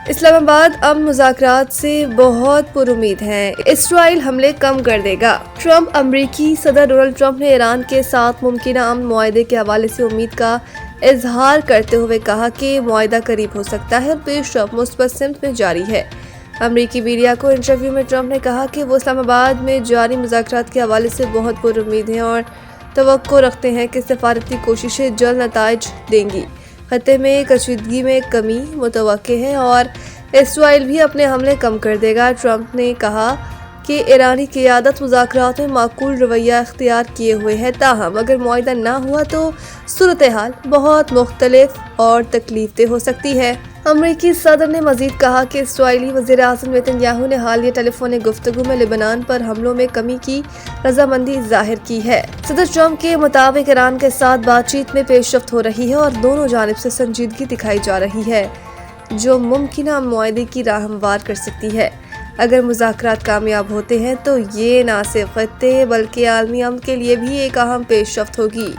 اسلام آباد امن مذاکرات سے بہت پر امید ہیں، اسرائیل حملے کم کر دے گا۔ ٹرمپ امریکی صدر ڈونلڈ ٹرمپ نے ایران کے ساتھ ممکنہ امن معاہدے کے حوالے سے امید کا اظہار کرتے ہوئے کہا کہ معاہدہ قریب ہو سکتا ہے اور پیش رفت مثبت سمت میں جاری ہے۔ امریکی میڈیا کو انٹرویو میں ٹرمپ نے کہا کہ وہ اسلام آباد میں جاری مذاکرات کے حوالے سے بہت پر امید ہیں اور توقع رکھتے ہیں کہ سفارتی کوششیں جلد نتائج دیں گی۔ خطے میں کشیدگی میں کمی متوقع ہے اور اسرائیل بھی اپنے حملے کم کر دے گا۔ ٹرمپ نے کہا کہ ایرانی قیادت مذاکرات میں معقول رویہ اختیار کیے ہوئے ہے، تاہم اگر معاہدہ نہ ہوا تو صورتحال بہت مختلف اور تکلیف دہ ہو سکتی ہے۔ امریکی صدر نے مزید کہا کہ اسرائیلی وزیر اعظم نیتن یاہو نے حالیہ ٹیلی فونک گفتگو میں لبنان پر حملوں میں کمی کی رضامندی ظاہر کی ہے۔ صدر ٹرمپ کے مطابق ایران کے ساتھ بات چیت میں پیش رفت ہو رہی ہے اور دونوں جانب سے سنجیدگی دکھائی جا رہی ہے، جو ممکنہ معاہدے کی راہ ہموار کر سکتی ہے۔ اگر مذاکرات کامیاب ہوتے ہیں تو یہ نہ صرف خطے بلکہ عالمی امن کے لیے بھی ایک اہم پیش رفت ہوگی۔